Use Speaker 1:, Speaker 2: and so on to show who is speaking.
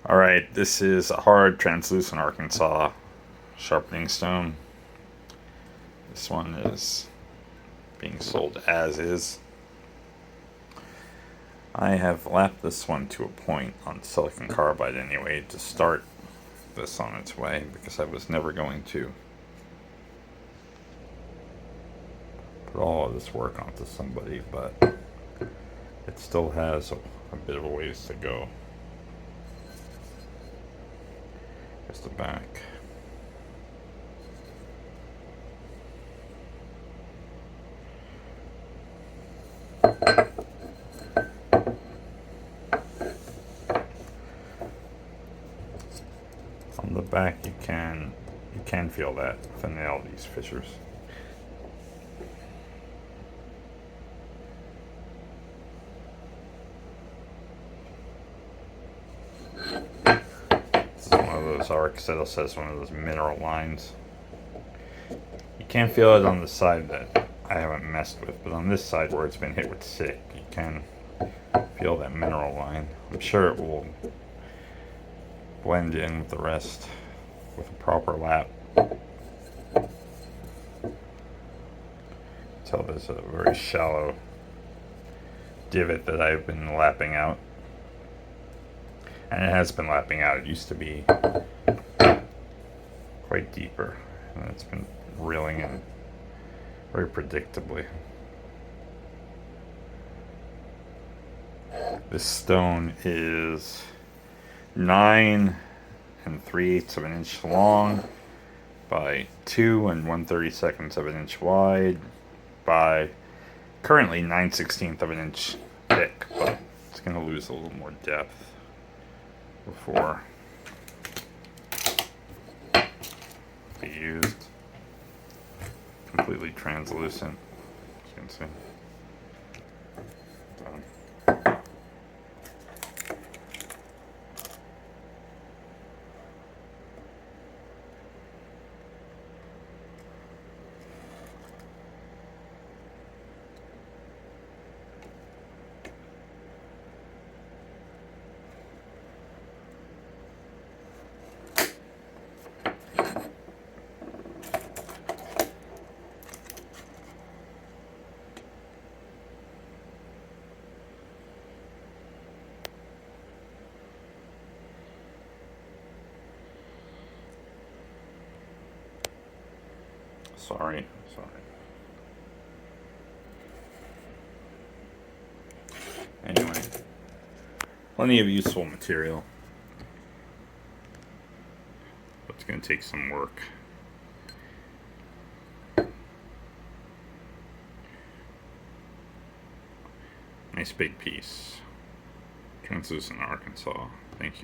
Speaker 1: Alright, this is a hard translucent Arkansas sharpening stone. This one is being sold as is. I have lapped this one to a point on silicon carbide anyway to start this on its way because I was never going to put all of this work onto somebody, but it still has a bit of a ways to go. Here's the back. On the back you can feel that finale, these fissures. This is one of those arcs that also has one of those mineral lines. You can't feel it on the side that I haven't messed with, but on this side where it's been hit with sick, you can feel that mineral line. I'm sure it will blend in with the rest with a proper lap. Tell there's a very shallow divot that I've been lapping out. And it has been lapping out. It used to be quite deeper, and it's been reeling in very predictably. This stone is 9 3/8 of an inch long by 2 1/32 of an inch wide by currently 9/16 of an inch thick, but it's going to lose a little more depth before be used. Completely translucent, as you can see. Sorry. Anyway, plenty of useful material, but it's going to take some work. Nice big piece. Translucent Arkansas. Thank you.